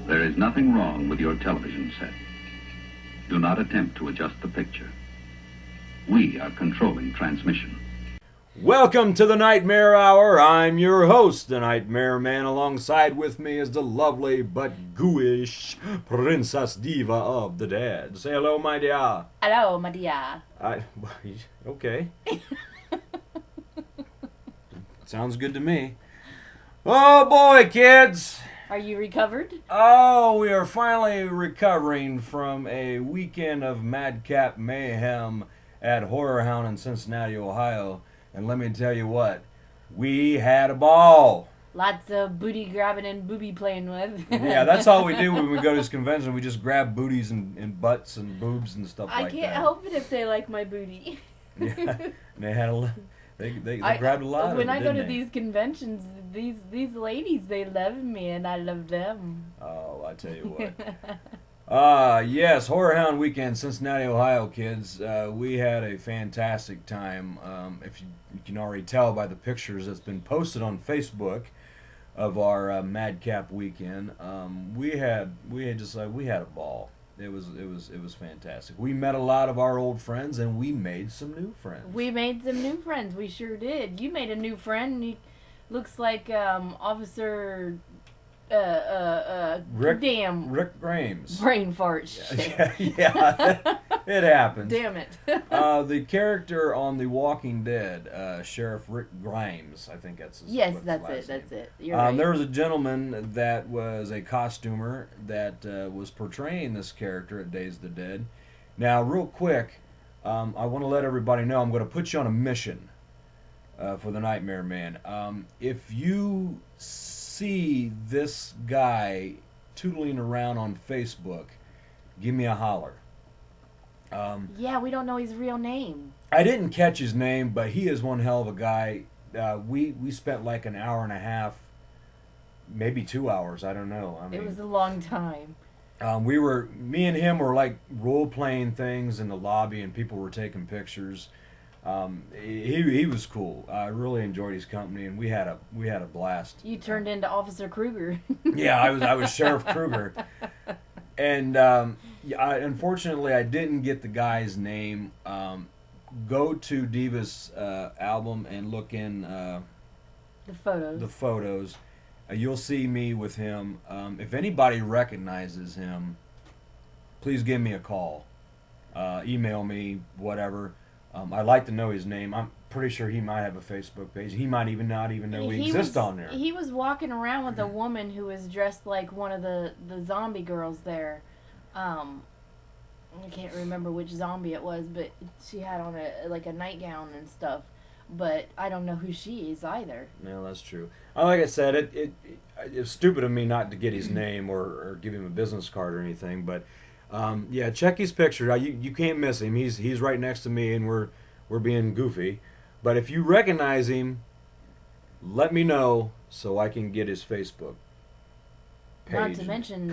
There is nothing wrong with your television set. Do not attempt to adjust the picture. We are controlling transmission. Welcome to the Nightmare Hour. I'm your host, the Nightmare Man. Alongside with me is the lovely but gooish Princess Diva of the Dead. Say hello, my dear. Hello, my dear. Okay. Sounds good to me. Oh boy, kids. Are you recovered? Oh, we are finally recovering from a weekend of madcap mayhem at Horror Hound in Cincinnati, Ohio. And let me tell you what, we had a ball. Lots of booty grabbing and booby playing with. Yeah, that's all we do when we go to this convention. We just grab booties and butts and boobs and stuff like that. I can't help it if they like my booty. Yeah, they had a they grabbed a lot of it. When I go to they? these conventions, these ladies, they love me and I love them. Oh, I tell you what. Yes, Horror Hound Weekend, Cincinnati, Ohio, kids. We had a fantastic time. If you can already tell by the pictures that's been posted on Facebook of our Madcap Weekend, we had a ball. It was fantastic. We met a lot of our old friends and we made some new friends. We made some new friends. We sure did. You made a new friend. He looks like Officer. Rick Grimes. Brain fart shit. Yeah, it happens. Damn it. The character on The Walking Dead, Sheriff Rick Grimes, I think that's his That's it. You're right. There was a gentleman that was a costumer that was portraying this character at Days of the Dead. Now, real quick, I want to let everybody know I'm going to put you on a mission for the Nightmare Man. If you see this guy tootling around on Facebook, give me a holler. Yeah, we don't know his real name. I didn't catch his name, but he is one hell of a guy. We spent like an hour and a half, maybe 2 hours. I don't know. I mean, it was a long time. Me and him were like role playing things in the lobby, and people were taking pictures. He was cool. I really enjoyed his company, and we had a blast. You turned into Officer Kruger. Yeah, I was Sheriff Kruger, and unfortunately I didn't get the guy's name. Go to Diva's album and look in the photos. You'll see me with him. If anybody recognizes him, please give me a call. Email me, whatever. I'd like to know his name. I'm pretty sure he might have a Facebook page. He might even not even know we exist on there. He was walking around with a woman who was dressed like one of the zombie girls there. I can't remember which zombie it was, but she had on a nightgown and stuff. But I don't know who she is either. No, that's true. Like I said, it's stupid of me not to get his name or give him a business card or anything, but yeah, check his picture. You can't miss him. He's right next to me, and we're being goofy. But if you recognize him, let me know so I can get his Facebook page. Not to mention,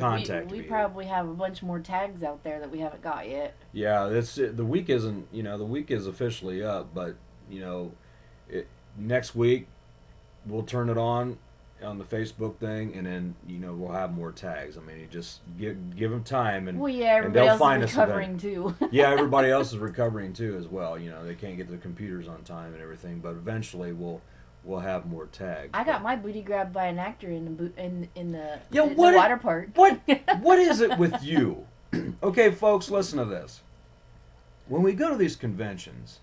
we probably have a bunch more tags out there that we haven't got yet. Yeah, the week isn't. The week is officially up, but next week we'll turn it on the Facebook thing, and then we'll have more tags. I mean, you just give them time, and everybody else find is recovering too. Yeah, everybody else is recovering too as well. They can't get their computers on time and everything, but eventually we'll have more tags. I got my booty grabbed by an actor in the what water park. What is it with you? Okay, folks, listen to this. When we go to these conventions,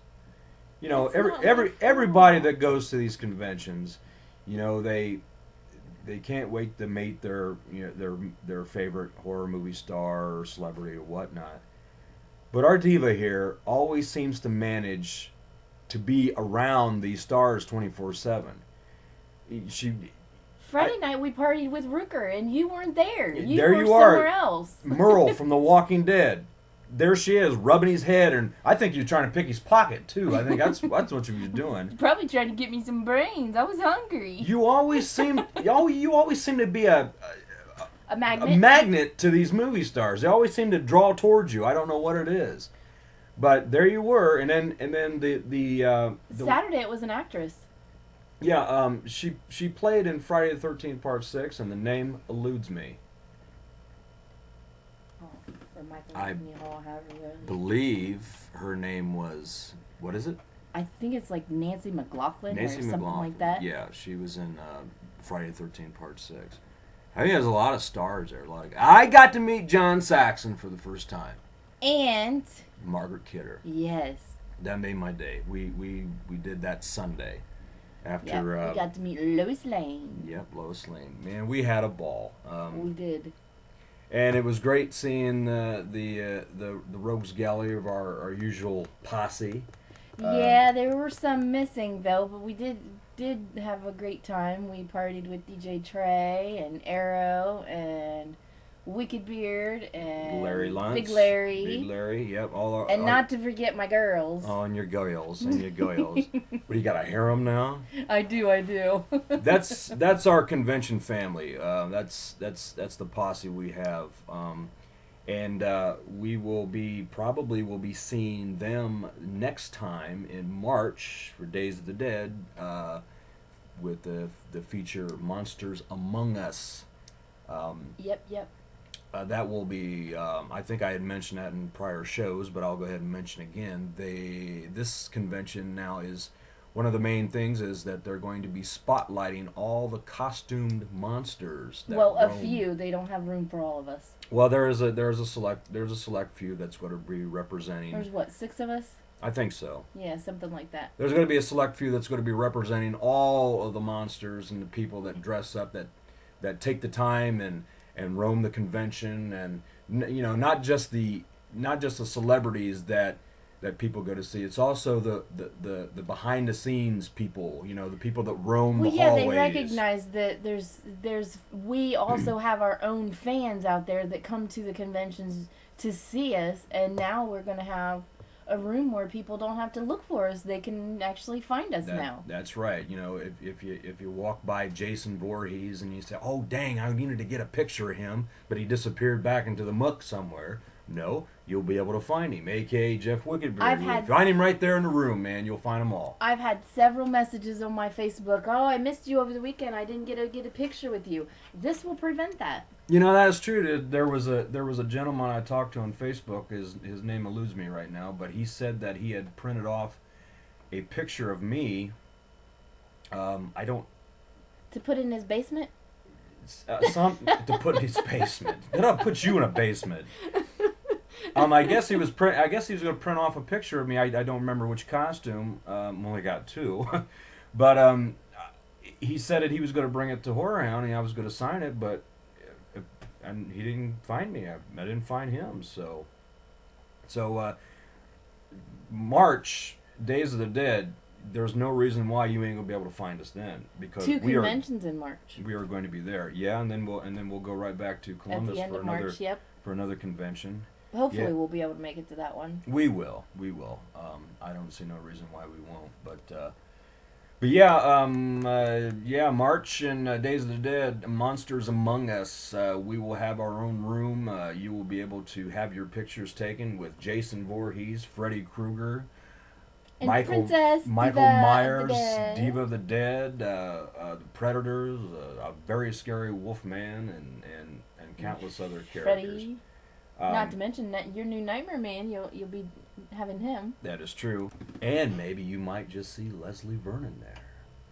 everybody that goes to these conventions, they can't wait to meet their their favorite horror movie star or celebrity or whatnot. But our diva here always seems to manage to be around these stars 24/7. She Friday night we partied with Rooker, and you weren't there. You There were you are. somewhere else. Merle from The Walking Dead. There she is, rubbing his head, and I think you're trying to pick his pocket too. I think that's what she was doing. Probably trying to get me some brains. I was hungry. You always seem to be a magnet. magnet to these movie stars. They always seem to draw towards you. I don't know what it is, but there you were, and then the Saturday it was an actress. yeah, she played in Friday the 13th Part 6, and the name eludes me. Or Michael I Anthony Hall, however it goes. Believe her name was, what is it? I think it's like Nancy McLaughlin Nancy or something McLaughlin. like that. Yeah, she was in Friday the 13th Part 6. I think there's a lot of stars there. Like, I got to meet John Saxon for the first time. And Margaret Kidder. yes, That made my day. We did that Sunday. After yep, we got to meet Lois Lane. Yep, Lois Lane. Man, we had a ball. We did. And it was great seeing the rogues gallery of our usual posse. Yeah, there were some missing though, but we did have a great time. We partied with DJ Trey and Arrow and Wicked Beard and Larry Luntz, Big Larry. Big Larry, yep. All our, And not to forget my girls. Oh, and your goyles, and your goyles. What, you got a harem now? I do. That's our convention family. That's the posse we have. And we will be seeing them next time in March for Days of the Dead with the feature Monsters Among Us. Yep. That will be, I think I had mentioned that in prior shows, but I'll go ahead and mention again. This convention now is, one of the main things is that they're going to be spotlighting all the costumed monsters. That Well, a roam. few. They don't have room for all of us. Well, there's a select few that's going to be representing. There's what, 6 of us? I think so. Yeah, something like that. There's going to be a select few that's going to be representing all of the monsters and the people that dress up, that take the time and roam the convention, and not just the celebrities that people go to see. It's also the behind the scenes people, the people that roam the hallways. They recognize that we also have our own fans out there that come to the conventions to see us, and now we're going to have a room where people don't have to look for us. They can actually find us now. That's right. If you walk by Jason Voorhees and you say, "Oh, dang, I needed to get a picture of him, but he disappeared back into the muck somewhere." No, you'll be able to find him, a.k.a. Jeff Wickedbeard. You'll find him right there in the room, man. You'll find them all. I've had several messages on my Facebook. Oh, I missed you over the weekend. I didn't get a picture with you. This will prevent that. That is true. There was a gentleman I talked to on Facebook. His name eludes me right now, but he said that he had printed off a picture of me. To put in his basement? To put in his basement. Then I'll put you in a basement. I guess he was going to print off a picture of me. I don't remember which costume. Only got 2, but he said that he was going to bring it to Horror Hound and I was going to sign it, but and he didn't find me. I didn't find him. So March, Days of the Dead. There's no reason why you ain't gonna be able to find us then, because 2 conventions in March. We are going to be there. Yeah, and then we'll go right back to Columbus at the end of March. Yep. For another convention. Hopefully we'll be able to make it to that one. We will. I don't see no reason why we won't. But yeah, March and Days of the Dead, Monsters Among Us. We will have our own room. You will be able to have your pictures taken with Jason Voorhees, Freddy Krueger, And Michael Princess Myers, Diva Diva of the Dead, the Predators, a very scary Wolfman, and countless other characters. Freddy. Not to mention that your new Nightmare Man, you'll be having him. That is true. And maybe you might just see Leslie Vernon there.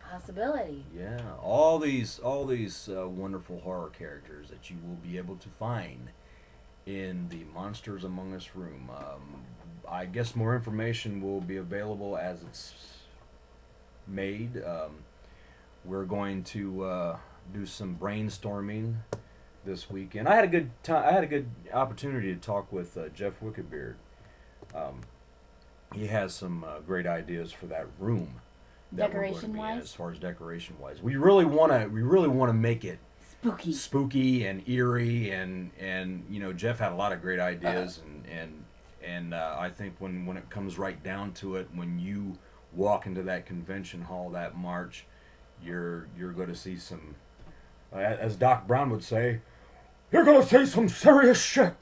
Possibility. Yeah, all these wonderful horror characters that you will be able to find in the Monsters Among Us room. I guess more information will be available as it's made. We're going to do some brainstorming this weekend. I had a good time. I had a good opportunity to talk with Jeff Wickebeard. He has some great ideas for that room. That we're going to be in Decoration-wise? as far as decoration wise, we really want to make it Spooky. spooky and eerie, and Jeff had a lot of great ideas, and I think when it comes right down to it, when you walk into that convention hall that March, you're going to see some, as Doc Brown would say, you're going to see some serious shit.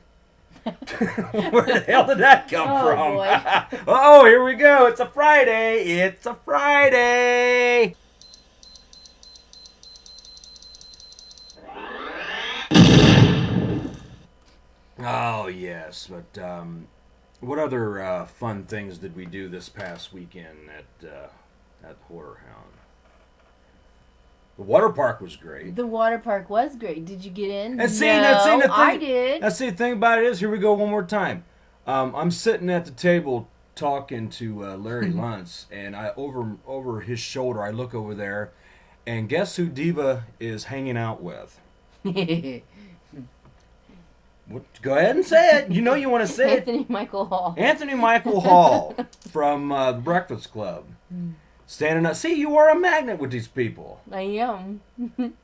Where the hell did that come Oh, from? boy. Oh, here we go. It's a Friday. It's a Friday. Oh, yes. But what other fun things did we do this past weekend at Horror Hound? The water park was great. The water park was great. Did you get in? And see, no, that's the thing. I did. That's the thing about it is, here we go one more time. I'm sitting at the table talking to Larry Luntz, and I over his shoulder, I look over there, and guess who Diva is hanging out with? What, go ahead and say it. You know you want to say it. Anthony Michael Hall. Anthony Michael Hall from the Breakfast Club. Standing up. See, you are a magnet with these people. I am. And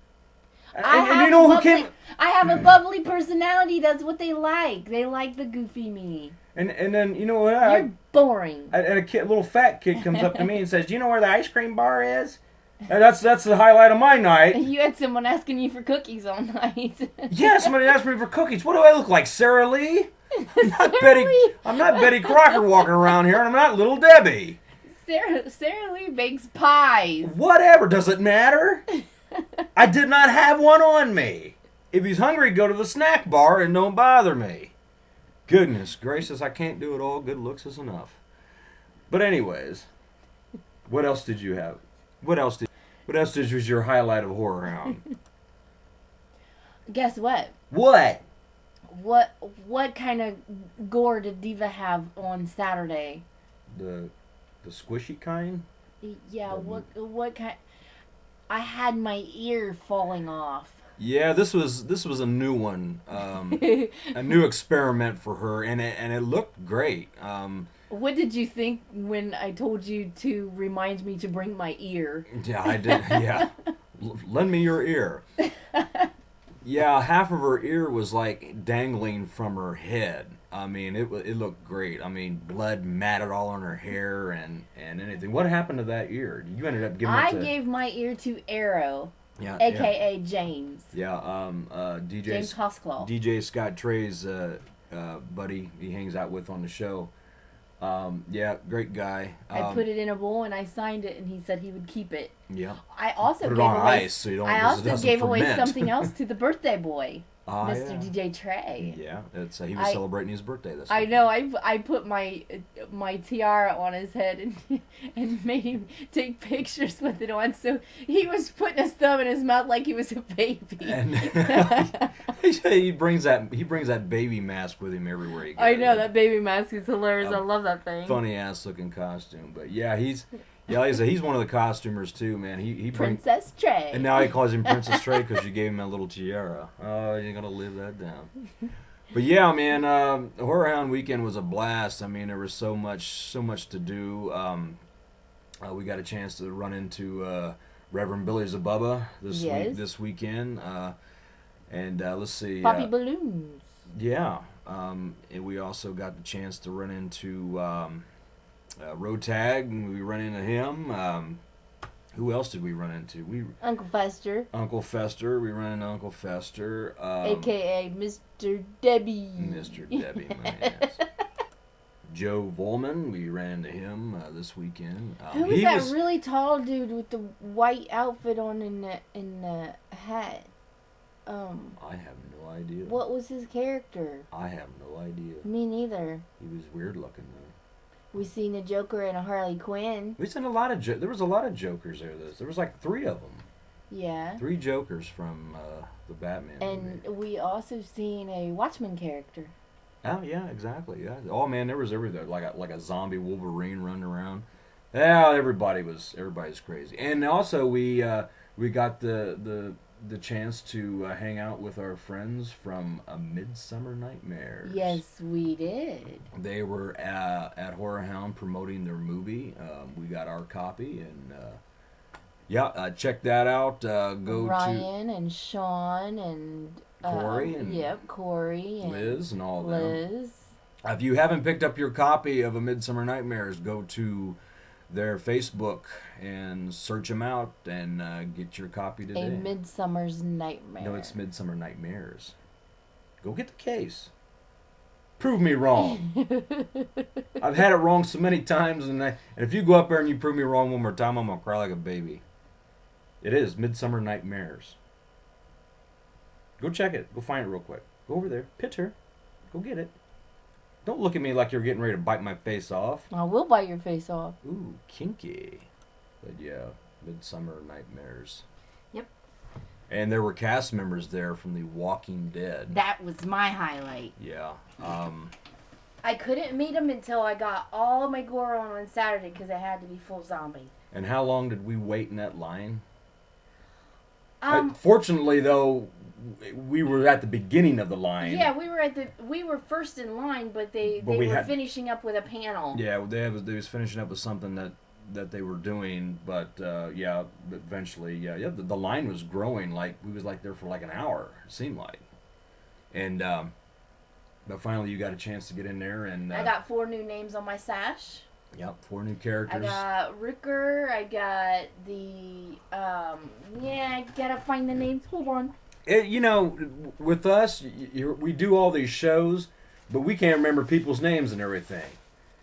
you know who came... I have a bubbly personality. That's what they like. They like the goofy me. And then, you know what? You're boring. And a little fat kid comes up to me and says, "Do you know where the ice cream bar is?" And that's the highlight of my night. You had someone asking you for cookies all night. Yeah, somebody asked me for cookies. What do I look like, Sarah Lee? I'm not Betty Crocker walking around here, and I'm not Little Debbie. Sarah Lee bakes pies. Whatever, does it matter? I did not have one on me. If he's hungry, go to the snack bar and don't bother me. Goodness gracious, I can't do it all. Good looks is enough. But anyways, what else did you have? What else was your highlight of Horror Hound? Guess what? What? What kind of gore did Diva have on Saturday? The squishy kind? Yeah, what kind? I had my ear falling off. Yeah, this was a new one, a new experiment for her, and it looked great. What did you think when I told you to remind me to bring my ear? Yeah, I did. Yeah, lend me your ear. Yeah, half of her ear was like dangling from her head. I mean, it looked great. I mean, blood matted all on her hair and anything. What happened to that ear? You ended up giving it to... I gave my ear to Arrow, yeah, a.k.a. James. Yeah, DJ... James Hosklau. DJ Scott Trey's buddy he hangs out with on the show. Yeah, great guy. I put it in a bowl and I signed it, and he said he would keep it. Yeah. I also Put it gave on away. ice so you don't. I also gave away ferment. something else to the birthday boy, Mr. Yeah. DJ Trey. Yeah, it's he was celebrating his birthday this I week. know. I put my tiara on his head and made him take pictures with it on. So he was putting his thumb in his mouth like he was a baby. And he brings that baby mask with him everywhere he goes. I know, that baby mask is hilarious. I love that thing. Funny ass looking costume, but yeah, he's one of the costumers too, man. He brings. Princess Trey. And now he calls him Princess Trey because you gave him a little tiara. Oh, you're gonna live that down. But yeah, man, Horror Hound weekend was a blast. I mean, there was so much to do. We got a chance to run into Reverend Billy Zabubba this weekend, and let's see, Poppy Balloons. Yeah, and we also got the chance to run into Road Tag, and we run into him. Who else did we run into? Uncle Fester. Uncle Fester. We ran into Uncle Fester. A.K.A. Mr. Debbie. Mr. Debbie, my ass. Joe Volman, we ran into him this weekend. Who was that really tall dude with the white outfit on in the hat? I have no idea. What was his character? I have no idea. Me neither. He was weird looking though. We seen a Joker and a Harley Quinn. We seen a lot of there was a lot of Jokers there. There was like 3 of them. Yeah. 3 Jokers from the Batman and movie. we also seen a Watchmen character. Oh yeah, exactly. Yeah. Oh man, there was everything like a zombie Wolverine running around. Yeah, everybody's crazy. And also we got the the chance to hang out with our friends from A Midsummer Nightmares. Yes, we did. They were at Horror Hound promoting their movie. We got our copy, and check that out. Go Ryan and Sean and Corey and Corey and Liz and all Liz. them. If you haven't picked up your copy of A Midsummer Nightmares, go to their Facebook and search them out and get your copy today. A Midsummer's Nightmare. No, it's Midsummer Nightmares. Go get the case. Prove me wrong. I've had it wrong so many times, and if you go up there and you prove me wrong one more time, I'm gonna cry like a baby. It is Midsummer Nightmares. Go check it. Go find it real quick. Go over there. Picture. Go get it. Don't look at me like you're getting ready to bite my face off. I will bite your face off. Ooh, kinky. But yeah, Midsummer Nightmares. Yep. And there were cast members there from The Walking Dead. That was my highlight. Yeah. I couldn't meet him until I got all my gore on Saturday because I had to be full zombie. And how long did we wait in that line? Um, Fortunately, though, we were at the beginning of the line. Yeah, we were first in line, but they were finishing up with a panel. Yeah, they was finishing up with something that they were doing, but eventually, the line was growing. Like we was like there for like an hour. It seemed like, and but finally you got a chance to get in there, and I got 4 new names on my sash. Yep, 4 new characters. I got Ricker. I got the I gotta find the names. Hold on. With us, we do all these shows, but we can't remember people's names and everything.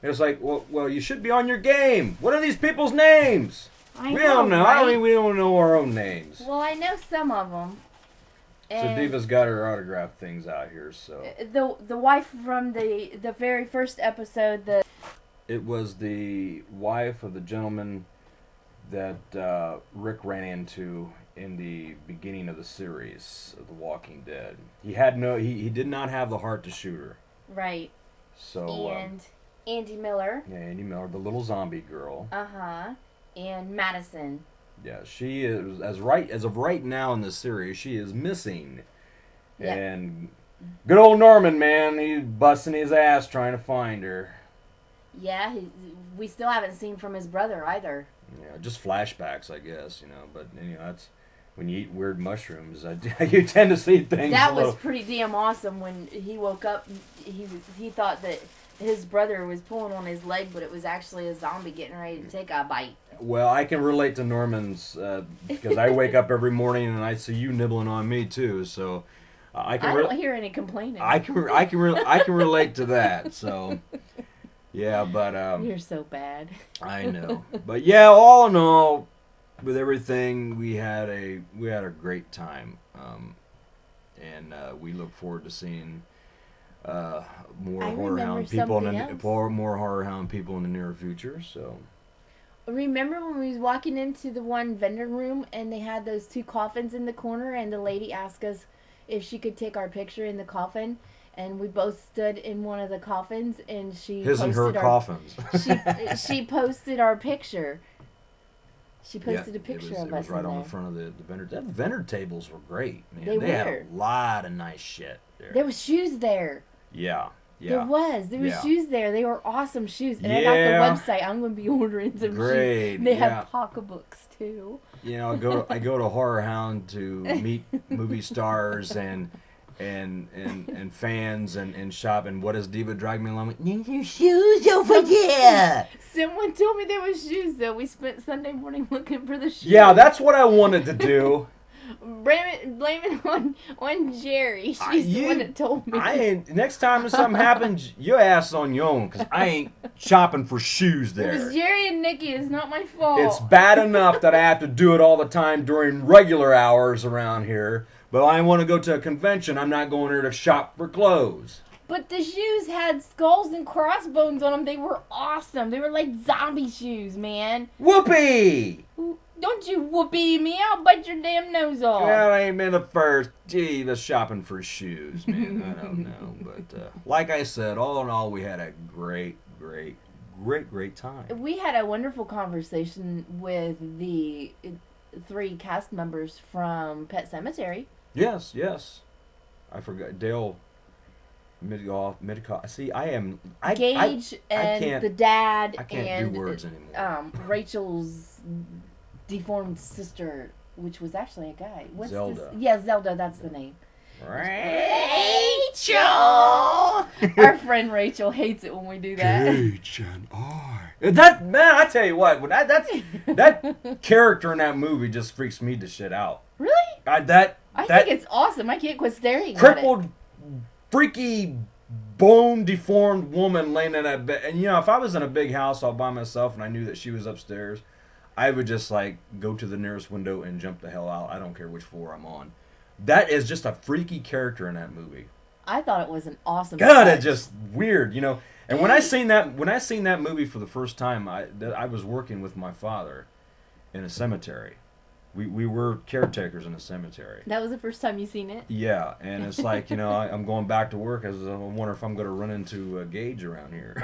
It's like, well, you should be on your game. What are these people's names? We don't know. Right? We don't know our own names. Well, I know some of them. So Diva's got her autograph things out here. So the wife from the very first episode, it was the wife of the gentleman that Rick ran into in the beginning of the series of The Walking Dead. He did not have the heart to shoot her. Right. So and Andy Miller. Yeah, Andy Miller, the little zombie girl. And Madison. Yeah, she is as of right now in the series, she is missing. Yep. And good old Norman, man, he's busting his ass trying to find her. Yeah, we still haven't seen from his brother either. Yeah, just flashbacks, I guess, But that's when you eat weird mushrooms, you tend to see things. That was pretty damn awesome. When he woke up, he thought that his brother was pulling on his leg, but it was actually a zombie getting ready to take a bite. Well, I can relate to Norman's because I wake up every morning and I see you nibbling on me too. So I don't hear any complaining. I can relate to that. So yeah, but you're so bad. I know, but yeah, all in all, with everything, we had a great time, and we look forward to seeing more horror hound people in the near future. So. Remember when we was walking into the one vendor room and they had those 2 coffins in the corner and the lady asked us if she could take our picture in the coffin, and we both stood in one of the coffins and she coffins. she posted our picture. She posted a picture of us. It was right on the front of the vendor. The vendor tables were great, man. They had a lot of nice shit there. There was shoes there. Yeah. There was shoes there. They were awesome shoes. And I got the website. I'm going to be ordering some shoes. They have pocketbooks too. I go to Horror Hound to meet movie stars and fans and shop. And what does Diva drag me along with? Your shoes over there. Someone told me there was shoes though. We spent Sunday morning looking for the shoes. Yeah, that's what I wanted to do. Blame it on Jerry. She's the one that told me. Next time something happens, your ass is on your own, because I ain't shopping for shoes there. It was Jerry and Nikki. It's not my fault. It's bad enough that I have to do it all the time during regular hours around here, but I want to go to a convention. I'm not going there to shop for clothes. But the shoes had skulls and crossbones on them. They were awesome. They were like zombie shoes, man. Whoopee! Don't you whoopee me. I'll bite your damn nose off. Well, I ain't been the first. Gee, the shopping for shoes, man. I don't know. But like I said, all in all, we had a great time. We had a wonderful conversation with three cast members from Pet Sematary. Yes, yes. I forgot Dale Midcoff. See, Gage and can't- the dad I can't and do words anymore. Rachel's deformed sister, which was actually a guy. What's Zelda. This? Yeah, Zelda. That's the name. Rachel. Our friend Rachel hates it when we do that. Gage and I. That man, I tell you what, that character in that movie just freaks me to shit out. Really? I think it's awesome. I can't quit staring crippled, freaky, bone deformed woman laying in that bed. And you know, if I was in a big house all by myself and I knew that she was upstairs, I would just like go to the nearest window and jump the hell out. I don't care which floor I'm on. That is just a freaky character in that movie. I thought it was an awesome. God, touch. it's just weird, you know. And when I seen that movie for the first time, I was working with my father in a cemetery. We were caretakers in a cemetery. That was the first time you seen it? Yeah, and it's like, you know, I'm going back to work. I wonder if I'm going to run into a Gage around here.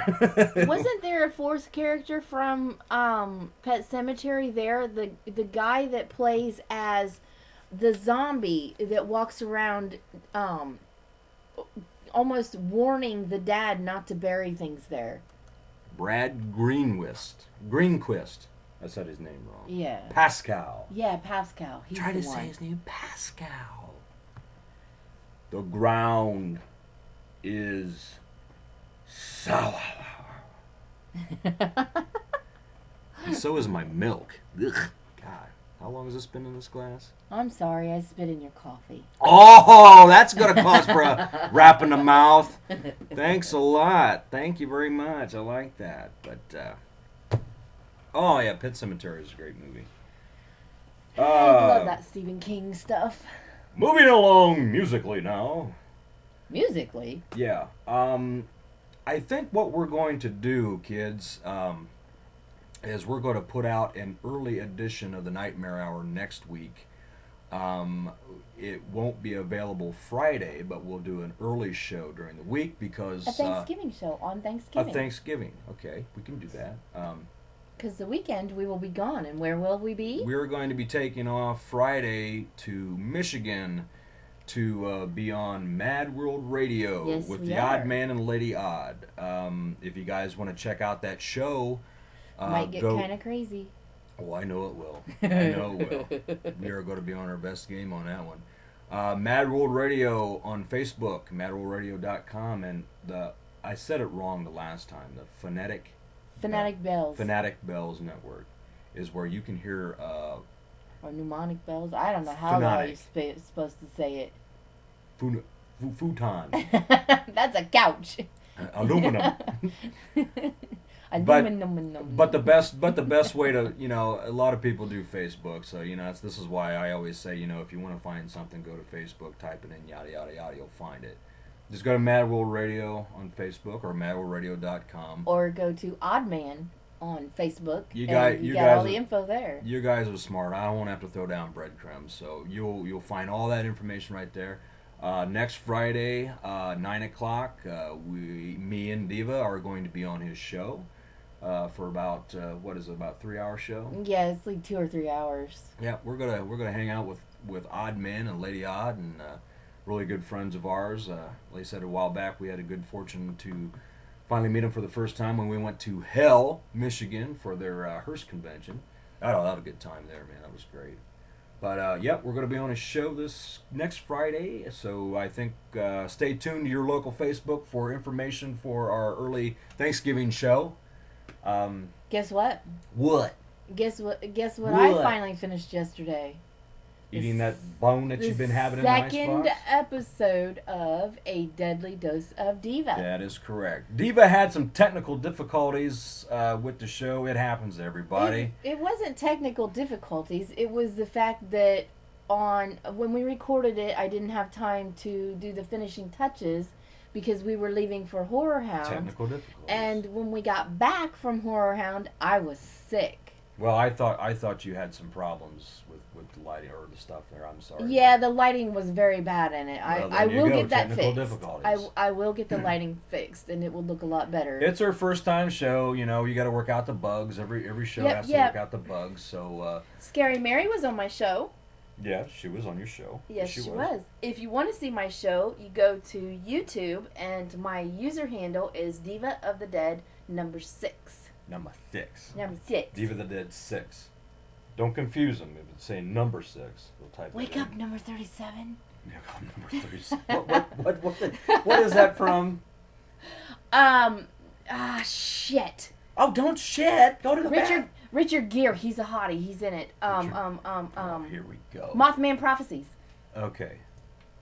Wasn't there a fourth character from Pet Sematary there? The guy that plays as the zombie that walks around almost warning the dad not to bury things there. Brad Greenquist. I said his name wrong. Yeah. Pascal. Yeah, Pascal. He's Try the to one. say his name. Pascal. The ground is sour. And so is my milk. Ugh. God, how long has this been in this glass? I'm sorry, I spit in your coffee. Oh, that's going to cause for a wrap in the mouth. Thanks a lot. Thank you very much. I like that. But, oh, yeah, Pet Sematary is a great movie. I love that Stephen King stuff. Moving along musically now. Musically? Yeah. I think what we're going to do, kids, is we're going to put out an early edition of the Nightmare Hour next week. It won't be available Friday, but we'll do an early show during the week because... A Thanksgiving show on Thanksgiving. A Thanksgiving. Okay, we can do that. Because the weekend we will be gone, and where will we be? We're going to be taking off Friday to Michigan to be on Mad World Radio with the are. Odd Man and Lady Odd. If you guys want to check out that show, Might get kind of crazy. Oh, I know it will. I know it will. We are going to be on our best game on that one. Mad World Radio on Facebook, madworldradio.com, and I said it wrong the last time. The Fanatic Bells Network is where you can hear or Mnemonic Bells. I don't know how you're supposed to say it. Futon. That's a couch. Aluminum. But the best way to, you know, a lot of people do Facebook, so you know this is why I always say, you know, if you want to find something, go to Facebook, type it in, yada yada yada, you'll find it. Just go to Mad World Radio on Facebook or madworldradio.com. Or go to Oddman on Facebook. You guys got all the info there. You guys are smart. I don't want to have to throw down breadcrumbs, so you'll find all that information right there. Next Friday, 9 o'clock, me and Diva are going to be on his show for about about 3-hour show? Yeah, it's like 2 or 3 hours. Yeah, we're gonna hang out with Odd Man and Lady Odd and really good friends of ours. Like I said a while back, we had a good fortune to finally meet them for the first time when we went to Hell, Michigan for their Hearst convention. I had a good time there, man. That was great. But, yep, we're going to be on a show this next Friday, so I think stay tuned to your local Facebook for information for our early Thanksgiving show. Guess what? What? Guess what I finally finished yesterday. Eating that bone that you've been having in the icebox? Second episode of A Deadly Dose of Diva. That is correct. Diva had some technical difficulties with the show. It happens to everybody. It wasn't technical difficulties. It was the fact that when we recorded it, I didn't have time to do the finishing touches because we were leaving for Horror Hound. Technical difficulties. And when we got back from Horror Hound, I was sick. Well, I thought you had some problems with the lighting or the stuff there. I'm sorry. Yeah, the lighting was very bad in it. Well, I there you will go, get that technical fixed. difficulties. I will get the lighting fixed, and it will look a lot better. It's her first time show. You know, you got to work out the bugs. Every show Yep, has to yep. work out the bugs. So Scary Mary was on my show. yeah, she was on your show. Yes, she was. If you want to see my show, you go to YouTube, and my user handle is Diva of the Dead number 6. Number 6. Number 6. Diva the Dead 6. Don't confuse them. If it's saying number 6, they'll type Wake it up, number 37. in. Number 36. What is that from? Shit. Oh, don't shit. Go to the back. Richard Gere, he's a hottie. He's in it. Oh, here we go. Mothman Prophecies. Okay,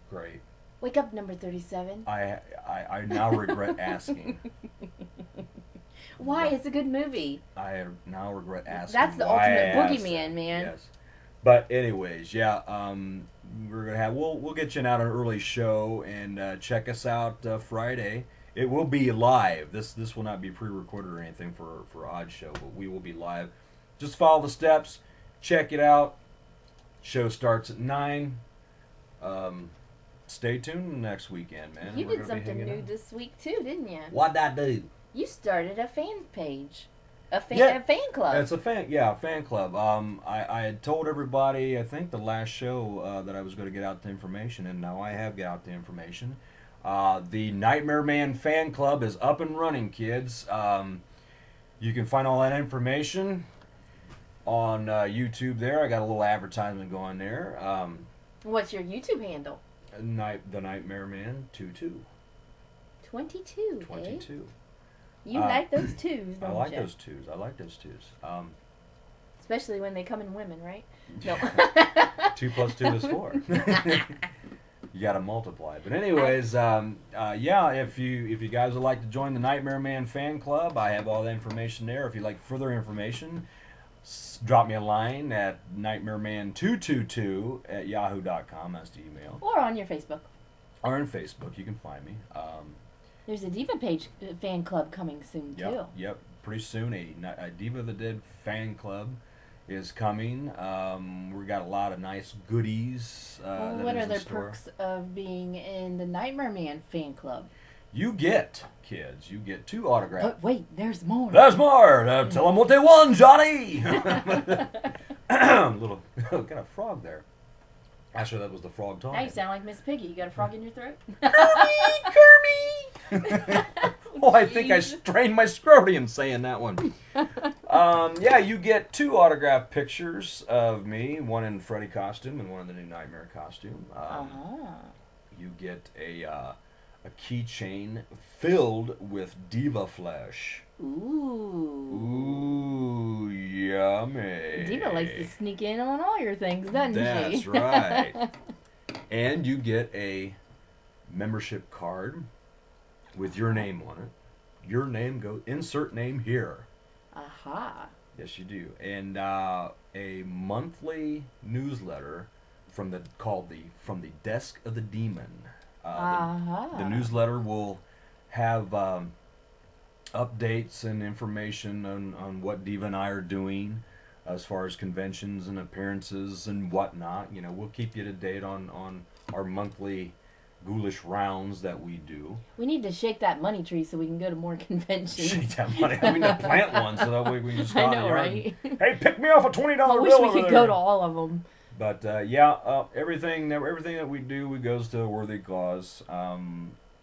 great. Wake up, number 37. I now regret asking. Why? It's a good movie. I now regret asking. That's the why I ultimate asked boogeyman, that. man. Yes. But anyways, yeah, we're gonna have we'll get you out an early show and check us out Friday. It will be live. This will not be pre-recorded or anything for Odd Show, but we will be live. Just follow the steps, check it out. Show starts at 9. Stay tuned next weekend, man. You We're did gonna be something hanging new out. this week too, didn't you? What'd I do? You started a fan page, a Yeah. fan club. It's a fan club. I had told everybody, I think the last show that I was going to get out the information, and now I have got out the information. The Nightmare Man fan club is up and running, kids. You can find all that information on YouTube there. I got a little advertisement going there. What's your YouTube handle? The Nightmare Man 22. 22. 22. You like those twos, don't I like you? those twos. I like those twos. Especially when they come in women, right? No. 2 plus 2 is 4. You got to multiply. But anyways, yeah, if you guys would like to join the Nightmare Man fan club, I have all the information there. If you'd like further information, drop me a line at nightmareman222@yahoo.com. That's the email. Or on your Facebook. Or on Facebook, you can find me. There's a Diva page fan club coming soon too. Yep. Pretty soon, a Diva of the Dead fan club is coming. We got a lot of nice goodies. Well, that what is are in the store. perks of being in the Nightmare Man fan club? You get, kids, 2 autographs. But wait, there's more. There's more. Tell them what they won, Johnny. Little got a frog there. Actually, that was the frog talking. Now you sound like Miss Piggy. You got a frog in your throat? Kermie. Oh, I think I strained my scrotium saying that one. Yeah, you get 2 autographed pictures of me, one in Freddy costume and one in the new Nightmare costume. You get a keychain filled with Diva flesh. Ooh, yummy. Diva likes to sneak in on all your things, doesn't she? That's right. And you get a membership card with your name on it. Your name goes, insert name here. Aha. Yes, you do. And a monthly newsletter from the Desk of the Demon. The newsletter will have updates and information on what Diva and I are doing as far as conventions and appearances and whatnot. You know, we'll keep you to date on our monthly ghoulish rounds that we do. We need to shake that money tree so we can go to more conventions. Shake that money. I mean, to plant one so that way we can just go I out in the know, yard right? and, hey, pick me off a $20 I bill wish we over could there. go to all of them. But everything that we do goes to a worthy cause.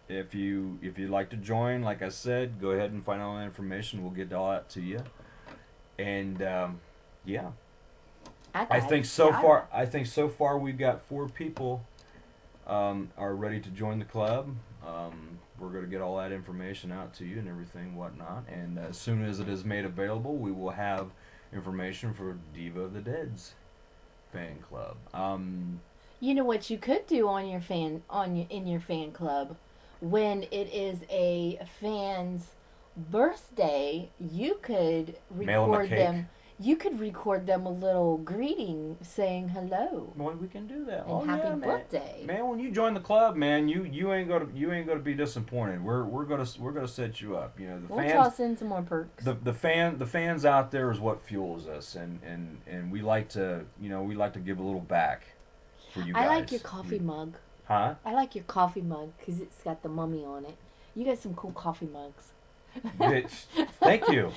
If you'd like to join, like I said, go ahead and find all that information. We'll get all that to you. And yeah, I think so far we've got 4 people are ready to join the club. We're going to get all that information out to you and everything, whatnot. And as soon as it is made available, we will have information for Diva of the Dead's fan club. You know what you could do in your fan club when it is a fan's birthday, you could Mail 'em a record cake? them. You could record them a little greeting saying hello Boy, we can do that. and happy birthday. Man, when you join the club, man, you ain't gonna be disappointed. We're gonna set you up. You know, the We'll fans. toss in some more perks. The fans out there is what fuels us, and we like to give a little back for you guys. I like your coffee mug. Huh? I like your coffee mug because it's got the mummy on it. You got some cool coffee mugs. Bitch, thank you.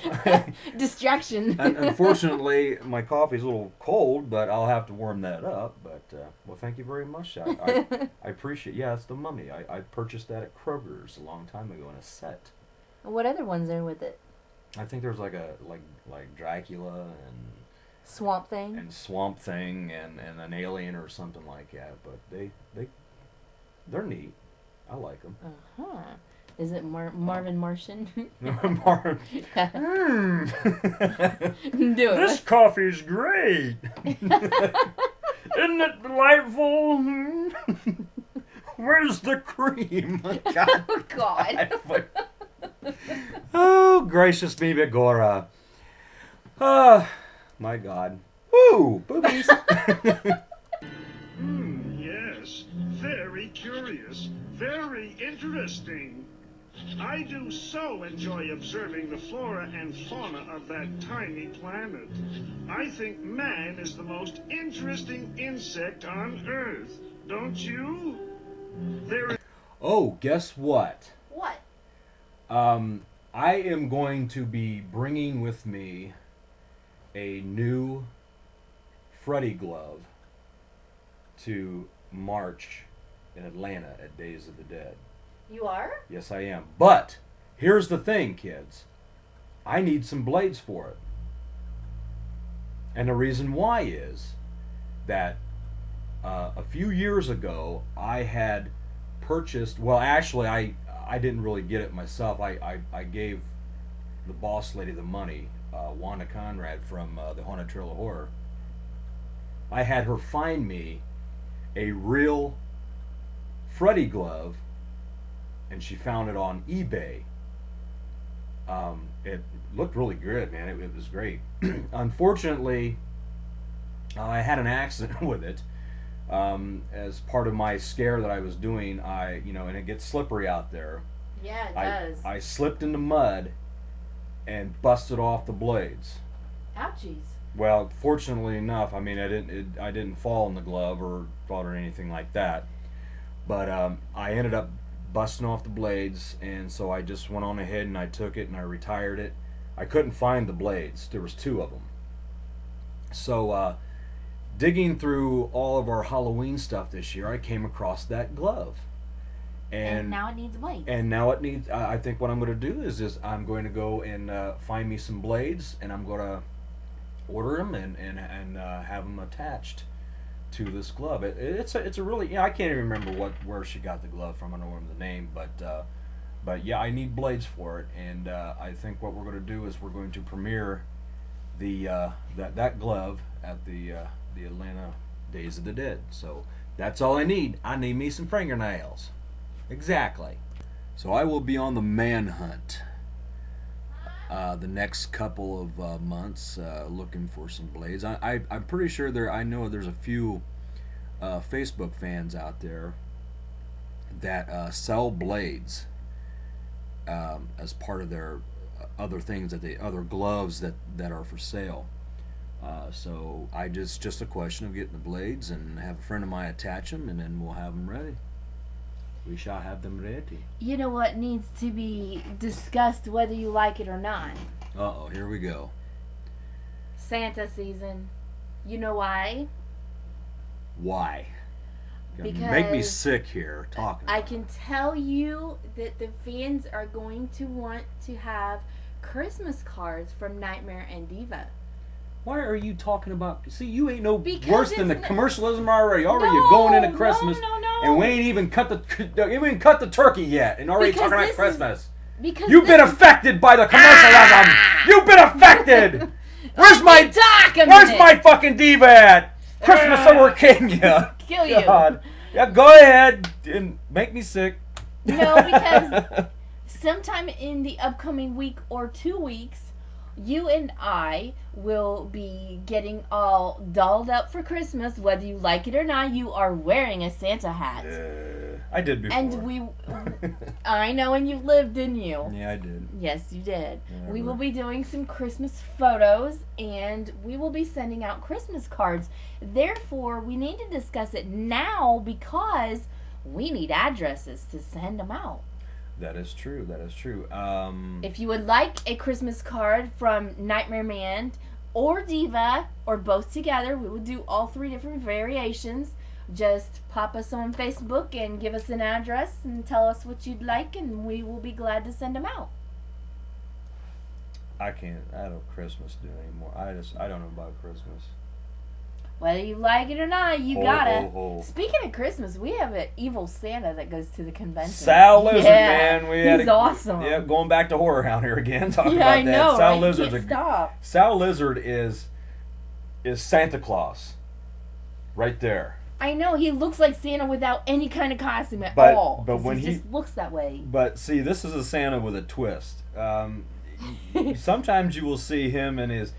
Distraction. Unfortunately, my coffee's a little cold, but I'll have to warm that up. But well, thank you very much. I appreciate. Yeah, it's the mummy. I purchased that at Kroger's a long time ago in a set. What other ones are with it? I think there's like Dracula and Swamp Thing. and Swamp Thing and an alien or something like that. But they're neat. I like them. Uh-huh. Is it Marvin Martian? Marvin. Do it. This coffee's great. Isn't it delightful? Where's the cream? God. Oh, God. Oh, gracious me, Bigora. Oh, my God. Woo! Boobies. Yes, very curious, very interesting. I do so enjoy observing the flora and fauna of that tiny planet. I think man is the most interesting insect on Earth, don't you? Oh, guess what? What? I am going to be bringing with me a new Freddy glove to March in Atlanta at Days of the Dead. You are? Yes, I am. But here's the thing, kids. I need some blades for it. And the reason why is that a few years ago, I had purchased... Well, actually, I didn't really get it myself. I gave the boss lady the money, Wanda Conrad from the Haunted Trail of Horror. I had her find me a real Freddy glove, and she found it on eBay. It looked really good, man. It was great. Unfortunately, I had an accident with it. As part of my scare that I was doing, and it gets slippery out there. Yeah, it does. I slipped in the mud and busted off the blades. Ouchies. Well, fortunately enough, I mean, I didn't fall in the glove or anything like that. But I ended up busting off the blades, and so I just went on ahead and I took it and I retired it. I couldn't find the blades. There was 2 of them. So digging through all of our Halloween stuff this year, I came across that glove. And now it needs blades. And now it needs, I think what I'm going to do is I'm going to go and find me some blades, and I'm going to order them and have them attached to this glove. It's a really, I can't even remember where she got the glove from. I don't remember the name, but yeah, I need blades for it, and I think what we're going to do is we're going to premiere that glove at the Atlanta Days of the Dead. So that's all I need. I need me some fingernails. Exactly. So I will be on the manhunt the next couple of months, looking for some blades. I'm pretty sure I know there's a few Facebook fans out there that sell blades as part of their other things other gloves that are for sale. So just a question of getting the blades and have a friend of mine attach them, and then we'll have them ready. We shall have them ready. You know what needs to be discussed whether you like it or not? Uh-oh, here we go. Santa season. You know why? Why? Because make me sick here talking. I can tell you that the fans are going to want to have Christmas cards from Nightmare and Diva. Why are you talking about? See, you ain't no Because worse than the it's commercialism already. Already No, going into Christmas, no. and we ain't even cut the turkey yet, and already Because talking about this Christmas. Because You've been affected by the commercialism. You've been affected. Where's my fucking diva at? Christmas overcame you. Kill you. God. Yeah, go ahead and make me sick. No, because sometime in the upcoming week or 2 weeks, you and I will be getting all dolled up for Christmas, whether you like it or not. You are wearing a Santa hat. I did before. And I know, and you lived, didn't you? Yeah, I did. Yes, you did. Yeah, We right. will be doing some Christmas photos, and we will be sending out Christmas cards. Therefore, we need to discuss it now because we need addresses to send them out. That is true. That is true. If you would like a Christmas card from Nightmare Man or Diva, or both together, we will do all 3 different variations. Just pop us on Facebook and give us an address and tell us what you'd like, and we will be glad to send them out. I don't Christmas do anymore. I don't know about Christmas. Whether you like it or not, you Ho, gotta. ho, ho. Speaking of Christmas, we have an evil Santa that goes to the convention. Sal Lizard, Yeah, man. he's awesome. Yeah, going back to Horror Hound here again. Talking Yeah, about I that. know, Sal right? Lizard's Can't stop. Sal Lizard is Santa Claus, right there. I know, he looks like Santa without any kind of costume at But- all. but 'cause when he he- just looks that way. But see, this is a Santa with a twist. Sometimes you will see him in his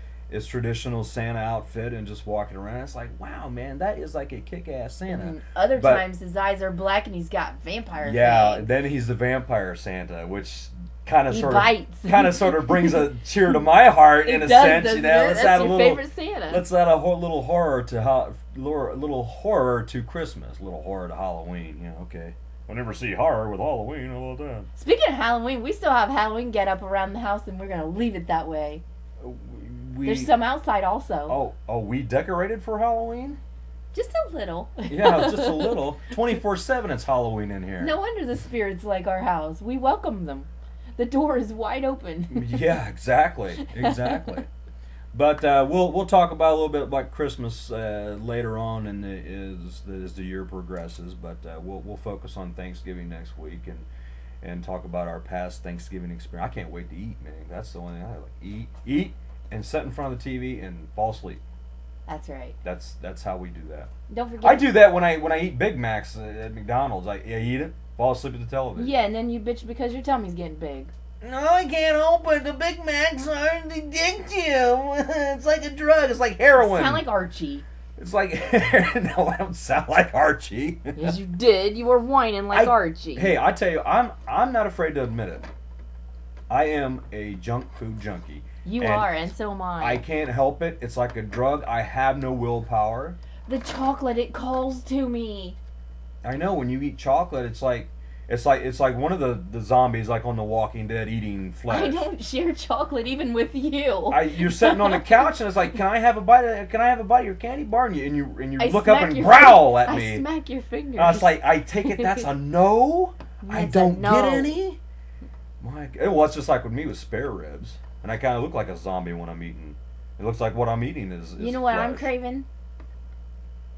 traditional Santa outfit and just walking around. It's like, wow, man, that is like a kick-ass Santa. And other But- times his eyes are black and he's got vampire Yeah, fangs. then he's the vampire Santa, which kind of He sort bites. of sort of brings a cheer to my heart It in a does, sense. doesn't You know, it? let's That's add a your little. favorite Santa. Let's add little horror to little horror to Christmas, little horror to Halloween. Yeah, okay. We'll never see horror with Halloween all the time. Speaking of Halloween, we still have Halloween get up around the house, and we're gonna leave it that way. There's some outside also. We decorated for Halloween? Just a little. Yeah, just a little. 24/7 it's Halloween in here. No wonder the spirits like our house. We welcome them. The door is wide open. Yeah, exactly. But we'll talk about a little bit about Christmas later on as the year progresses. But we'll focus on Thanksgiving next week and talk about our past Thanksgiving experience. I can't wait to eat, man. That's the one thing I like. Eat, and sit in front of the TV and fall asleep. That's right. That's how we do that. Don't forget. I do that when I eat Big Macs at McDonald's. I eat it, fall asleep at the television. Yeah, and then you bitch because your tummy's getting big. No, I can't help it. The Big Macs are addictive. It's like a drug. It's like heroin. Sound like Archie. It's like no, I don't sound like Archie. Yes, you did. You were whining like Archie. Hey, I tell you, I'm not afraid to admit it. I am a junk food junkie. You and are, and so am I. I can't help it. It's like a drug. I have no willpower. The chocolate, it calls to me. I know when you eat chocolate, it's like one of the zombies like on The Walking Dead eating flesh. I don't share chocolate even with you. You're sitting on the couch and it's like, can I have a bite of your candy bar? And you I look up smack and your growl fing- at me. I smack your fingers. And I was like, I take it that's a no. I That's a don't no. get any. Well, it's just like with me with spare ribs, and I kind of look like a zombie when I'm eating. It looks like what I'm eating is You know what I'm flesh. craving?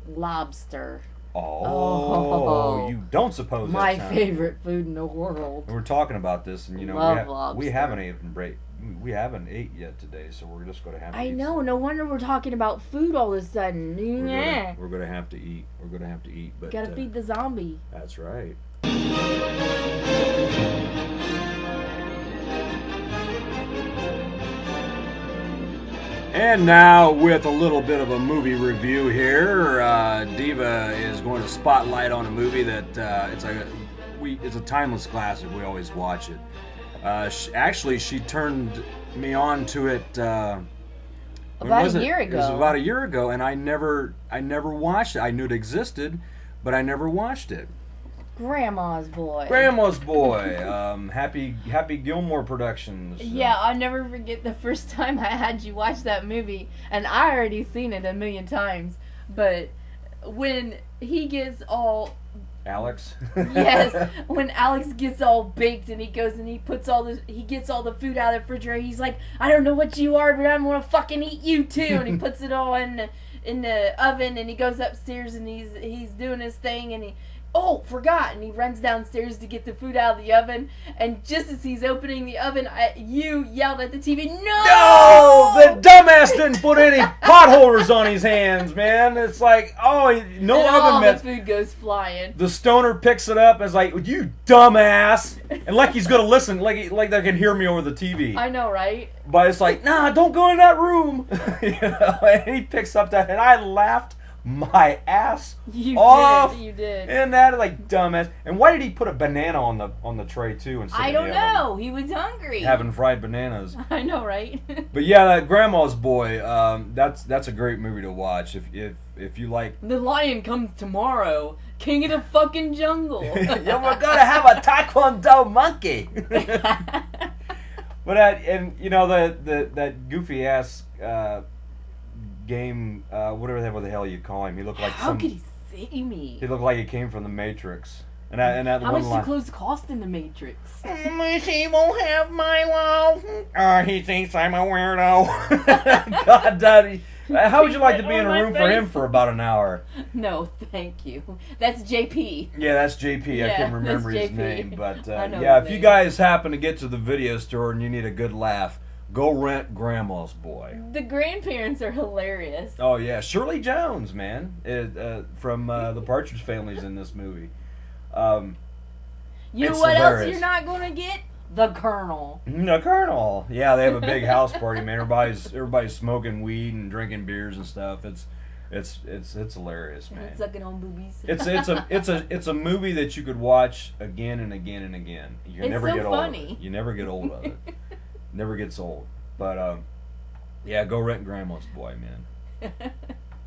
Lobster. Oh, you don't suppose My that's favorite food in the world. We were talking about this, and Love we lobster. haven't ate yet today, so we're just going to have to. I eat know. some. No wonder we're talking about food all of a sudden. We're gonna have to eat. We're gonna have to eat. But Gotta feed the zombie. That's right. And now, with a little bit of a movie review here, Diva is going to spotlight on a movie that it's a timeless classic. We always watch it. She turned me on to it. When About was a it? year It was ago. about a year ago, and I never watched it. I knew it existed, but I never watched it. Grandma's Boy. Grandma's Boy, Happy Gilmore Productions. Yeah, I'll never forget the first time I had you watch that movie, and I already seen it a million times. But when he gets all Alex. yes, when Alex gets all baked and he goes and he gets all the food out of the refrigerator, he's like, I don't know what you are, but I'm gonna fucking eat you too. And he puts it all in the oven, and he goes upstairs and he's doing his thing, and oh, forgot. And he runs downstairs to get the food out of the oven. And just as he's opening the oven, you yelled at the TV, no! No! The dumbass didn't put any pot holders on his hands, man. It's like, oh, no and oven all mitts. the food goes flying. The stoner picks it up and is like, you dumbass. And like he's going to listen, like they can hear me over the TV. I know, right? But it's like, nah, don't go in that room. You know, and he picks up that, and I laughed my ass You off. did. You did. And that, like, dumbass. And why did he put a banana on the tray too instead I of don't the oven? know. He was hungry. Having fried bananas. I know, right? But yeah, that Grandma's Boy. That's a great movie to watch if you like. The lion comes tomorrow. King of the fucking jungle. Yeah, we're gonna have a taekwondo monkey. But and you know that goofy ass game, whatever the hell you call him, he looked like How could he see me? He looked like he came from the Matrix. And that How one much line. do clothes cost in the Matrix? He won't have my love. He thinks I'm a weirdo. God, Daddy. How would you like to be in a on my room for him face. for about an hour? No, thank you. That's JP. Yeah, that's JP. I Yeah, can't remember that's his JP. name. But I know yeah, his if you name. guys happen to get to the video store and you need a good laugh, go rent Grandma's Boy. The grandparents are hilarious. Oh, yeah. Shirley Jones, man. From the Partridge Family's in this movie. You know It's what hilarious. else you're not gonna get? The Colonel. The Colonel. Yeah, they have a big house party, man. Everybody's smoking weed and drinking beers and stuff. It's hilarious, man. And sucking on boobies. It's a movie that you could watch again and again and again. You It's never so get old. Of funny. it. You never get old of it. Never gets old. But yeah, go rent Grandma's Boy, man.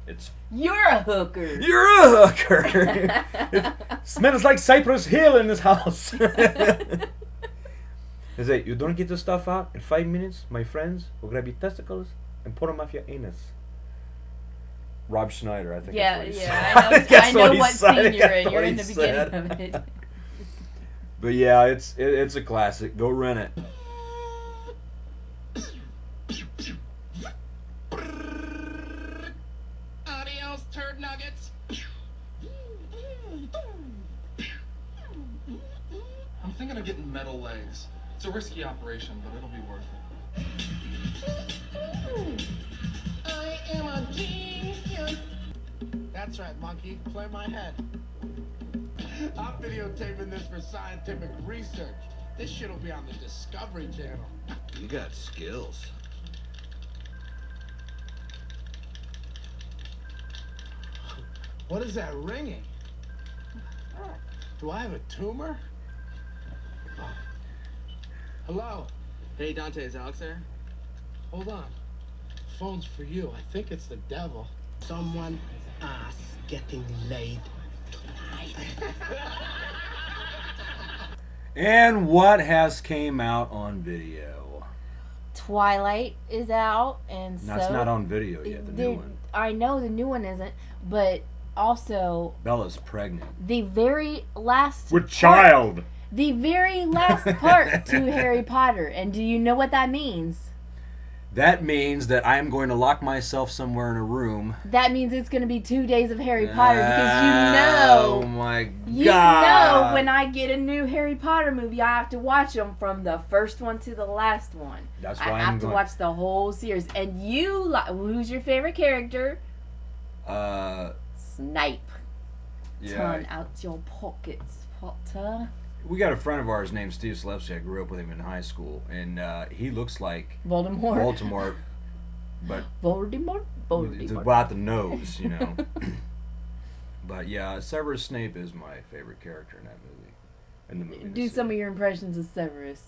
It's You're a hooker. you're a hooker. It smells like Cypress Hill in this house. Is it? You don't get the stuff out in 5 minutes, my friends will grab your testicles and put them off your anus. Rob Schneider, I think. Yeah, that's what he yeah. said. I know he what said. scene you're That's in. what You're he in the said. beginning of it. But yeah, it's a classic. Go rent it. Adios, turd nuggets. I'm thinking of getting metal legs. It's a risky operation, but it'll be worth it. I am a genius. That's right, monkey. Play my head. I'm videotaping this for scientific research. This shit'll be on the Discovery Channel. You got skills. What is that ringing? Do I have a tumor? Oh. Hello? Hey, Dante, is Alex there? Hold on. Phone's for you. I think it's the devil. Someone ass getting laid tonight. And what has came out on video? Twilight is out, and No, it's not on video yet. The new one. I know the new one isn't, but also Bella's pregnant. the very last With part- child. The very last part to Harry Potter, and do you know what that means? That means that I am going to lock myself somewhere in a room. That means it's going to be 2 days of Harry Potter because Oh you know. my You God. know when I get a new Harry Potter movie, I have to watch them from the first one to the last one. That's I why have I'm to going. watch the whole series. And who's your favorite character? Snape. Turn Yeah. out your pockets, Potter. We got a friend of ours named Steve Slepsky. I grew up with him in high school, and he looks like Voldemort. Baltimore, but Voldemort. it's about the nose, you know. But yeah, Severus Snape is my favorite character in that movie. In the movie. Do some of your impressions of Severus.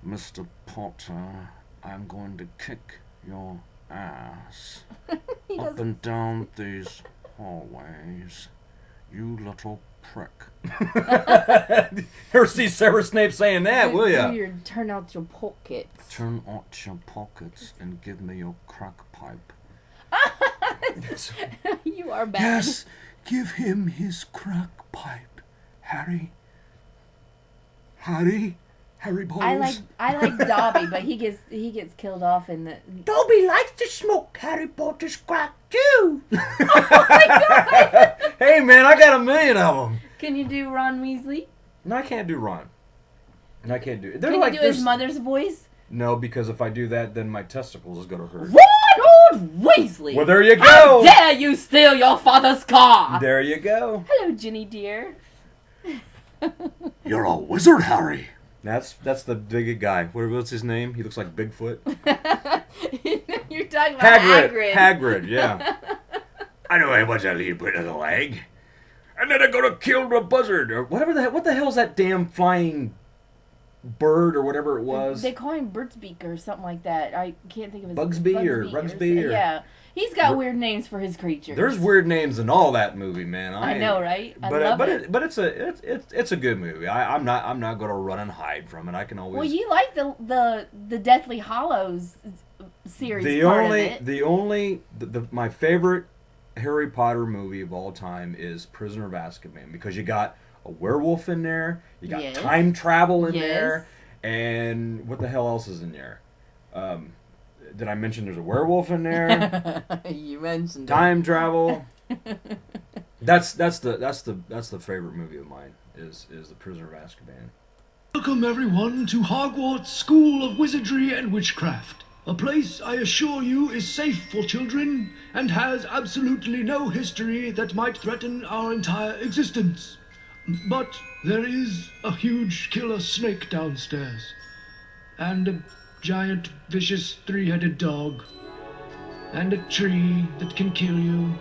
Mr. Potter, I'm going to kick your ass He up doesn't. and down these hallways, you little prick. Ever see Severus Snape saying that, will ya? Turn out your pockets. Turn out your pockets and give me your crack pipe. You are bad. Yes, give him his crack pipe, Harry. Harry Potter. I like Dobby, but he gets killed off in the. Dobby likes to smoke Harry Potter's crack too. Hey, man, I got 1,000,000 of them. Can you do Ron Weasley? No, I can't do Ron. No, I can't do it. Can you do his mother's voice? No, because if I do that, then my testicles is gonna hurt. Ronald Weasley! Well, there you How go. dare you steal your father's car! There you go. Hello, Ginny dear. You're a wizard, Harry. That's the big guy. What's his name? He looks like Bigfoot. You're talking about Hagrid. Hagrid, yeah. I know how much I leave put in the leg. And then I'm gonna kill the buzzard or whatever the hell. What the hell's that damn flying bird or whatever it was? They call him Birdsbeak or something like that. I can't think of his Bugsby or Rugsby or yeah. He's got weird names for his creatures. There's weird names in all that movie, man. I know, right? I But love but it. but it's a good movie. I'm not gonna run and hide from it. I can always. Well, you like the Deathly Hollows series my favorite Harry Potter movie of all time is Prisoner of Azkaban because you got a werewolf in there, you got Yes. time travel in Yes. there, and what the hell else is in there? Did I mention there's a werewolf in there? You mentioned Time travel. That's the favorite movie of mine is The Prisoner of Azkaban. Welcome everyone to Hogwarts School of Wizardry and Witchcraft. A place I assure you is safe for children and has absolutely no history that might threaten our entire existence. But there is a huge killer snake downstairs. And a giant vicious three-headed dog. And a tree that can kill you.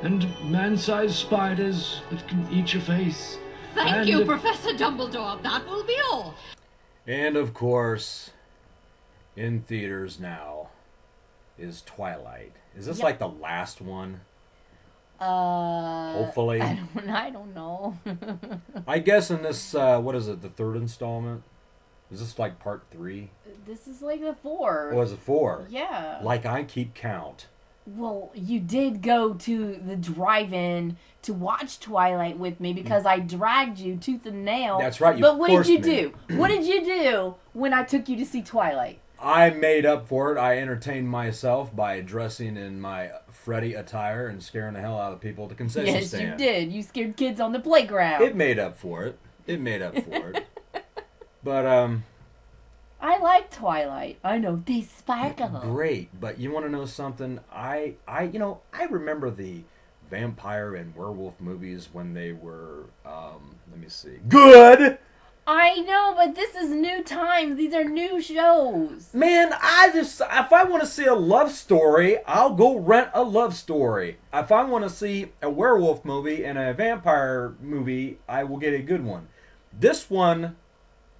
And man-sized spiders that can eat your face. Thank you, Professor Dumbledore. That will be all. And of course, in theaters now is Twilight. Is this like the last one? Hopefully. I don't know. I guess in this, what is it, the third installment? Is this like part 3? This is like the 4. Or is it 4? Yeah. Like I keep count. Well, you did go to the drive-in to watch Twilight with me because I dragged you tooth and nail. That's right, you But what did forced you me. do? What did you do when I took you to see Twilight? I made up for it. I entertained myself by dressing in my Freddy attire and scaring the hell out of people at the concession Yes, stand. you did. You scared kids on the playground. It made up for it. But, I like Twilight. I know they sparkle. great. But you want to know something? I remember the vampire and werewolf movies when they were, let me see, good. I know, but this is new times. These are new shows. Man, if I want to see a love story, I'll go rent a love story. If I want to see a werewolf movie and a vampire movie, I will get a good one. This one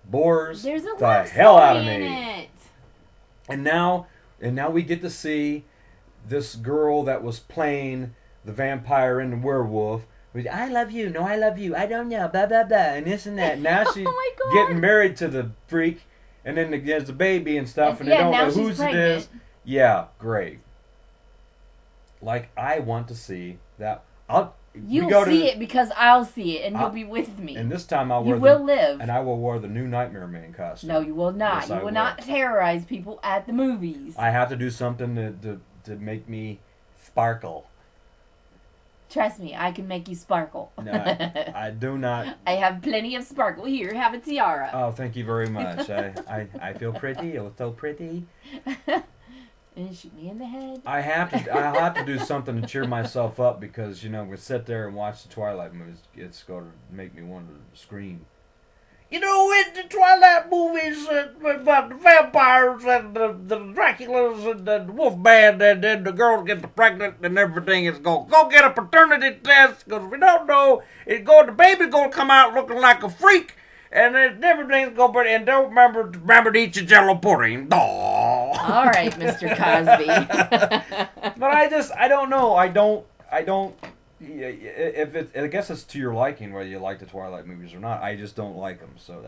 bores There's a the love hell out of story in me. it. And now we get to see this girl that was playing the vampire and the werewolf. I love you. No, I love you. I don't know. Blah, blah, blah. And this and that. Now she's Oh my God. getting married to the freak. And then there's the baby and stuff. And Yeah, they don't now know she's whose it pregnant. is. Yeah, great. Like, I want to see that. You'll see it because I'll see it and you'll be with me. And this time I'll You wear will live. And I will wear the new Nightmare Man costume. No, you will not. Yes, You I will will. not terrorize people at the movies. I have to do something to make me sparkle. Trust me, I can make you sparkle. No, I do not. I have plenty of sparkle. Here, have a tiara. Oh, thank you very much. I feel pretty. It was so pretty. And shoot me in the head. I'll have to do something to cheer myself up because we sit there and watch the Twilight movies. It's going to make me want to scream. In the Twilight movies about the vampires and the Draculas and the Wolfman, and then the girl gets pregnant and everything is going go get a paternity test because we don't know the baby's going to come out looking like a freak and then everything's going to be, and don't remember to eat your Jello pudding. Aww. All right, Mr. Cosby. But I don't know. I don't. If I guess it's to your liking whether you like the Twilight movies or not. I just don't like them. So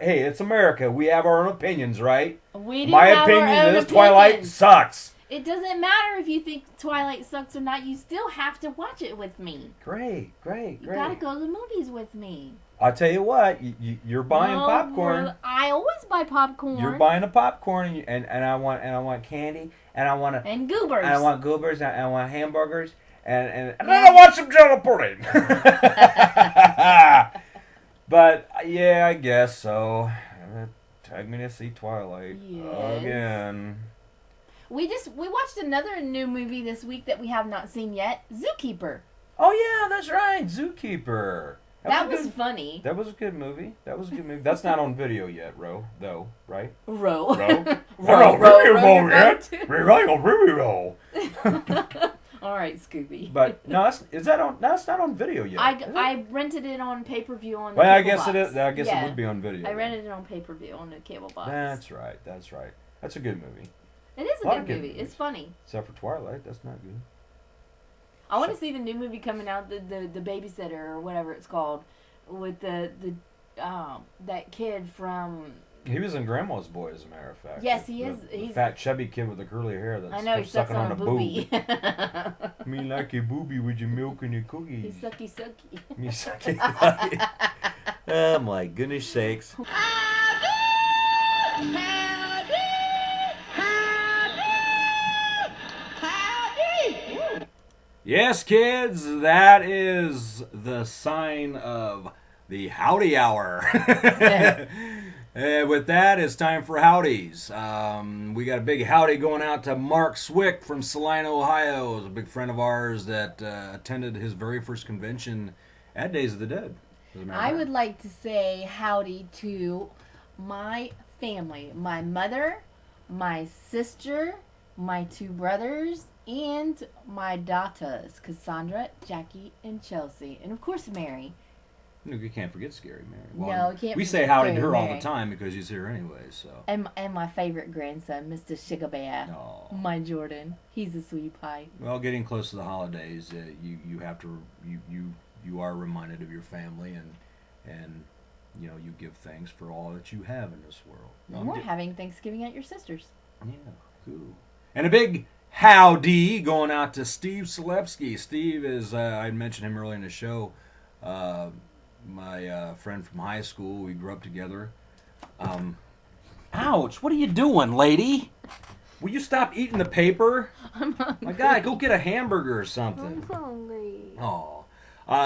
hey, it's America. We have our own opinions, right? We do My have opinion our own is Twilight opinions. sucks. It doesn't matter if you think Twilight sucks or not. You still have to watch it with me. Great. You gotta go to the movies with me. I'll tell you what. You're buying No, popcorn. well, I always buy popcorn. You're buying a popcorn, and I want candy, and I want and goobers. I want goobers, and I want hamburgers, and then I want some jello pudding. But yeah, I guess so. Tag me to see Twilight again. We watched another new movie this week that we have not seen yet, Zookeeper. Oh yeah, that's right, Zookeeper. That was funny. That was a good movie. That's not on video yet, though, right? Row. Row yet. All right, Scooby. But no, that's not on video yet. I rented it on pay-per-view on the Well, I cable guess box. it is. I guess it would be on video. I rented it on pay-per-view on the cable box. That's right. That's a good movie. It is a lot of good good movie. movies. It's funny. Except for Twilight, that's not good. I want to see the new movie coming out, the Babysitter or whatever it's called, with the that kid from. He was in Grandma's Boy, as a matter of fact. Yes, he is. The He's fat, chubby kid with the curly hair that's I know he sucks sucking on a boob. boobie. Me like your boobie with your milk and your cookies. He's sucky. Me sucky. Oh my goodness sakes. Yes, kids, that is the sign of the Howdy Hour. With that, it's time for Howdies. We got a big howdy going out to Mark Swick from Salina, Ohio. He's a big friend of ours that attended his very first convention at Days of the Dead. I would like to say howdy to my family, my mother, my sister, my two brothers, and my daughters, Cassandra, Jackie, and Chelsea. And of course, Mary. You can't forget Scary Mary. No, you can't We forget say howdy to Scary her all Mary. the time because she's here anyway. So. And my favorite grandson, Mr. Sugar Bear. Aw. My Jordan. He's a sweetie pie. Well, getting close to the holidays, you have to you are reminded of your family and you know you give thanks for all that you have in this world. And we're having Thanksgiving at your sister's. Yeah, cool. And a big howdy going out to Steve Selewski. Steve is I mentioned him earlier in the show. My friend from high school. We grew up together. Ouch! What are you doing, lady? Will you stop eating the paper? I'm hungry. My God, go get a hamburger or something. I'm hungry. Oh.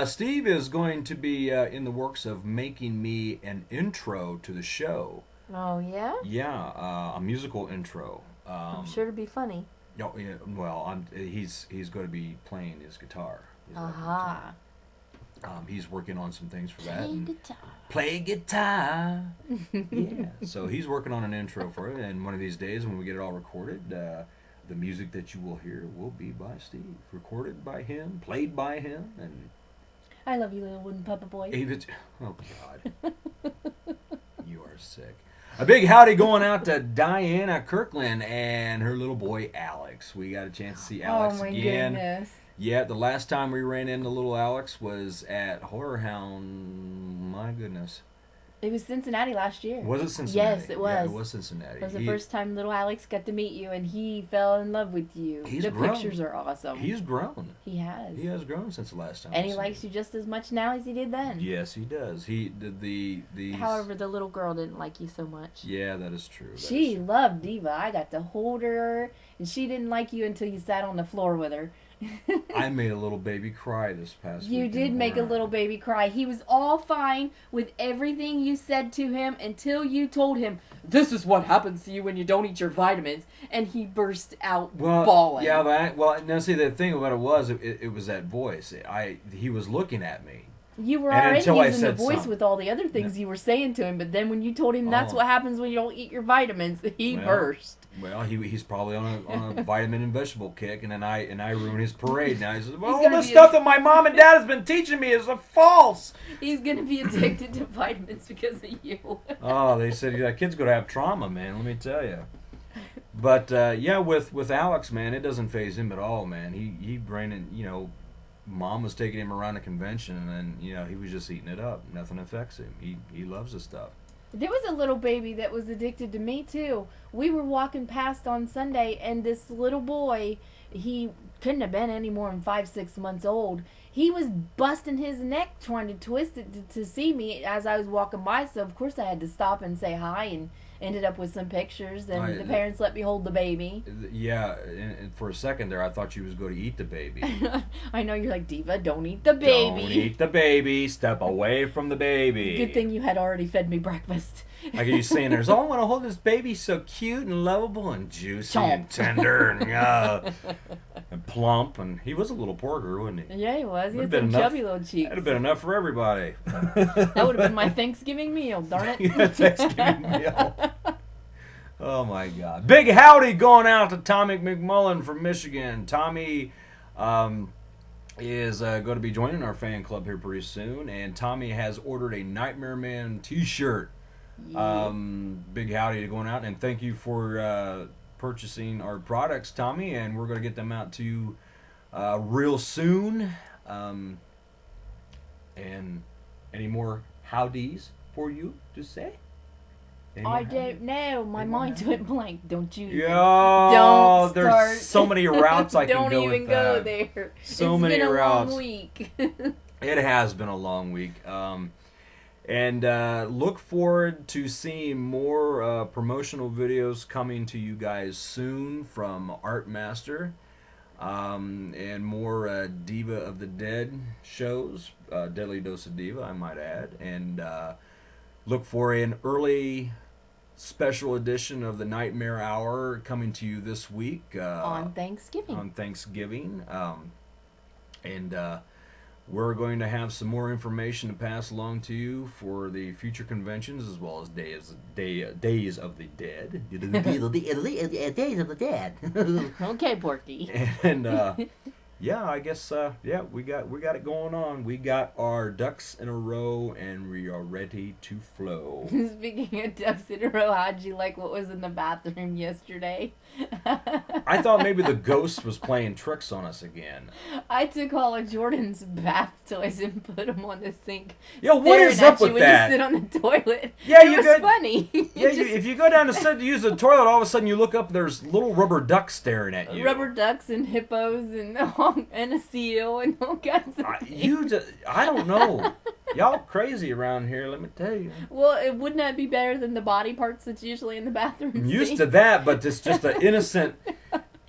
Steve is going to be in the works of making me an intro to the show. Oh, yeah? Yeah, a musical intro. I'm sure it'll be funny. No, yeah, well, he's going to be playing his guitar. Aha. He's working on some things for that. Play and guitar. Play guitar. Yeah. So he's working on an intro for it, and one of these days when we get it all recorded, the music that you will hear will be by Steve, recorded by him, played by him, and. I love you, little wooden puppa boy. Oh God. You are sick. A big howdy going out to Diana Kirkland and her little boy Alex. We got a chance to see Alex oh my again. goodness. Yeah, the last time we ran into little Alex was at Horror Hound. My goodness. It was Cincinnati last year. Was it Cincinnati? Yes, it was. Yeah, it was Cincinnati. It was the first time little Alex got to meet you, and he fell in love with you. He's the grown. pictures are awesome. He's grown. He has. He has grown since the last time. And I he seen likes him. you just as much now as he did then. Yes, he does. The However, the little girl didn't like you so much. Yeah, that is true. She loved Diva. I got to hold her, and she didn't like you until you sat on the floor with her. I made a little baby cry this past week. You did make a little baby cry. He was all fine with everything you said to him until you told him, "This is what happens to you when you don't eat your vitamins," and he burst out bawling. Yeah, now see, the thing about it was that voice. He was looking at me. You were And already until I using the said voice something. with all the other things you were saying to him, but then when you told him that's what happens when you don't eat your vitamins, he burst. Well, he's probably on a vitamin and vegetable kick, and then I ruined his parade. Now he says, "Well, all gonna the be stuff that my mom and dad has been teaching me is false." He's gonna be addicted to vitamins because of you. Oh, they said that kid's gonna have trauma, man. Let me tell you. But yeah, with Alex, man, it doesn't faze him at all, man. He ran in, Mom was taking him around a convention, and then he was just eating it up. Nothing affects him. He loves the stuff. There was a little baby that was addicted to me too. We were walking past on Sunday, and this little boy, he couldn't have been any more than 5-6 months old. He was busting his neck trying to twist it to see me as I was walking by. So of course I had to stop and say hi ended up with some pictures, and I- the parents let me hold the baby. Yeah, and for a second there, I thought you was going to eat the baby. I know you're like, Diva, don't eat the baby. Don't eat the baby. Step away from the baby. Good thing you had already fed me breakfast. Like he's saying, "There's, oh, I want to hold this baby so cute and lovable and juicy and Chomp. tender and plump." And he was a little porker, wasn't he? Yeah, he was. He Would've had been some enough- chubby little cheeks. That'd have been enough for everybody. That would have been my Thanksgiving meal, darn it. Yeah, Thanksgiving meal. Oh my God! Big howdy going out to Tommy McMullen from Michigan. Tommy is going to be joining our fan club here pretty soon, and Tommy has ordered a Nightmare Man T-shirt. Big howdy to going out, and thank you for purchasing our products, Tommy, and we're going to get them out to you real soon. And any more howdies for you to say? Any more I howdies? don't know. My mind went blank. Don't you? Yeah, Don't there's start. so many routes I can Don't go even with go that. there. So It's many been a routes. long week. It has been a long week. And look forward to seeing more promotional videos coming to you guys soon from Art Master. And more Diva of the Dead shows. Deadly Dose of Diva, I might add. And look for an early special edition of the Nightmare Hour coming to you this week. On Thanksgiving. On Thanksgiving. And we're going to have some more information to pass along to you for the future conventions as well as Days of the Dead. Days of the Dead. Okay, Porky. And yeah, I guess yeah, we got it going on. We got our ducks in a row, and we are ready to flow. Speaking of ducks in a row, how'd you like what was in the bathroom yesterday? I thought maybe the ghost was playing tricks on us again. I took all of Jordan's bath toys and put them on the sink. Yo, what staring is at up you with when that? You sit on the toilet. Yeah, it you was got- funny. Yeah, Just if you go down to use the toilet, all of a sudden you look up, there's little rubber ducks staring at you. rubber ducks and hippos and a seal and all kinds of things. I don't know. Y'all crazy around here, let me tell you. Well, it wouldn't that be better than the body parts that's usually in the bathroom? I'm used sink? to that, but it's just the innocent,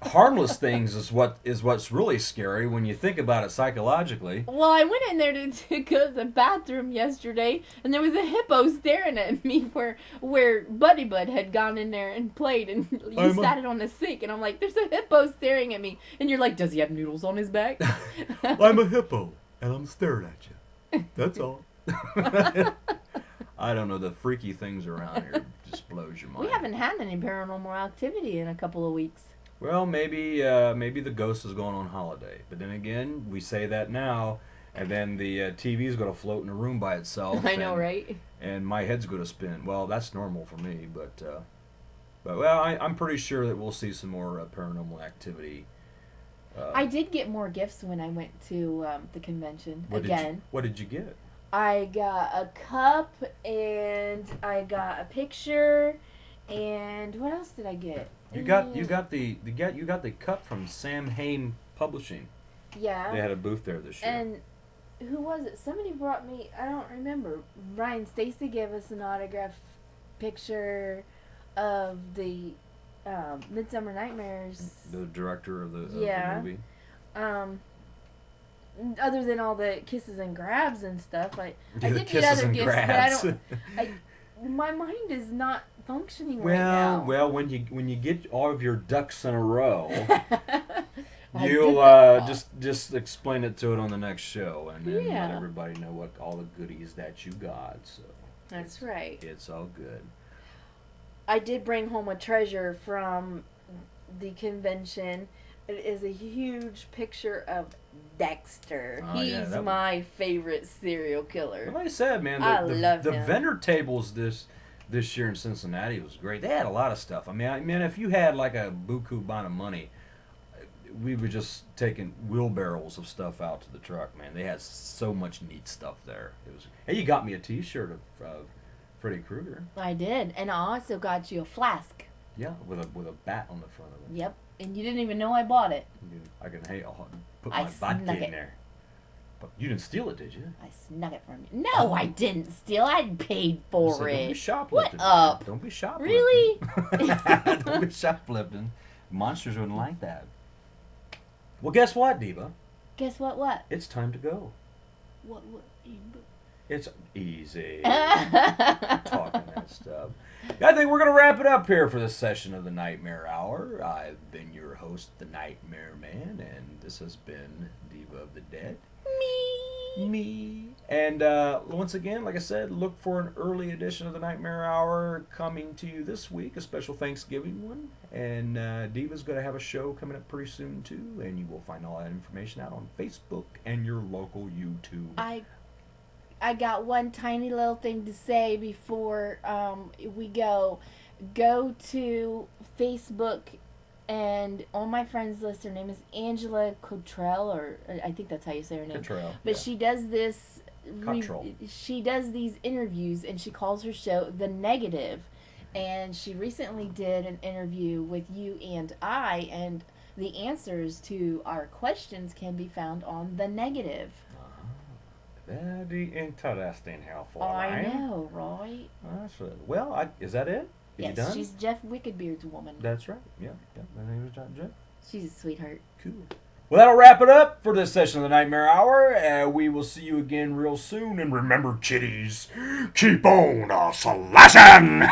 harmless things is what's really scary when you think about it psychologically. Well, I went in there to go to the bathroom yesterday, and there was a hippo staring at me where Buddy Bud had gone in there and played, and you sat it on the sink, and I'm like, there's a hippo staring at me, and you're like, does he have noodles on his back? I'm a hippo, and I'm staring at you. That's all. I don't know, the freaky things around here just blows your mind. We haven't had any paranormal activity in a couple of weeks. Well, maybe the ghost is going on holiday. But then again, we say that now, and then the TV is going to float in a room by itself. I know, right? And my head's going to spin. Well, that's normal for me, but well, I'm pretty sure that we'll see some more paranormal activity. I did get more gifts when I went to the convention again. What did you get? I got a cup, and I got a picture, and what else did I get? You got the cup from Sam Hain Publishing. Yeah. They had a booth there this year. And who was it? Somebody brought me, I don't remember. Ryan Stacy gave us an autograph picture of the Midsummer Nightmares. The director of the movie. Other than all the kisses and grabs and stuff, I The did get kisses other and gifts, grabs. but my mind is not functioning right Well, now. well, when you get all of your ducks in a row, I you'll did that. just explain it to it on the next show, and then let Yeah. everybody know what all the goodies that you got. So That's right. it's all good. I did bring home a treasure from the convention. It is a huge picture of Dexter. Oh, yeah, He's that my favorite serial killer. Like I said, man, I the love the him. vendor tables this year in Cincinnati was great. They had a lot of stuff. I mean, if you had like a buku amount of money, we were just taking wheelbarrows of stuff out to the truck, man. They had so much neat stuff there. It was. Hey, you got me a T-shirt of Freddy Krueger. I did, and I also got you a flask. Yeah, with a bat on the front of it. Yep, and you didn't even know I bought it. I can I'll put I my vodka snuck in it. there. You didn't steal it, did you? I snuck it from you. No, I didn't steal. I paid for So don't be it. shoplifting. What up? Don't be shoplifting. Really? Don't be shoplifting. Monsters wouldn't like that. Well, guess what, Diva? Guess what? What? It's time to go. What? It's easy. Talking that stuff. I think we're going to wrap it up here for this session of the Nightmare Hour. I've been your host, the Nightmare Man, and this has been Diva of the Dead. Me. And once again, like I said, look for an early edition of the Nightmare Hour coming to you this week, a special Thanksgiving one. And Diva's going to have a show coming up pretty soon, too, and you will find all that information out on Facebook and your local YouTube. I got one tiny little thing to say before we go. Go to Facebook, and on my friends list, her name is Angela Cottrell, or I think that's how you say her name. Cottrell, but yeah. she does this. Cottrell. She does these interviews, and she calls her show The Negative. And she recently did an interview with you and I, and the answers to our questions can be found on The Negative. Very interesting, helpful. I know, right? Well, is that it? Are you Yes, done? she's Jeff Wickedbeard's woman. That's right. Yeah. My name is John Jeff. She's a sweetheart. Cool. Well, that'll wrap it up for this session of the Nightmare Hour. We will see you again real soon. And remember, kiddies, keep on slashing!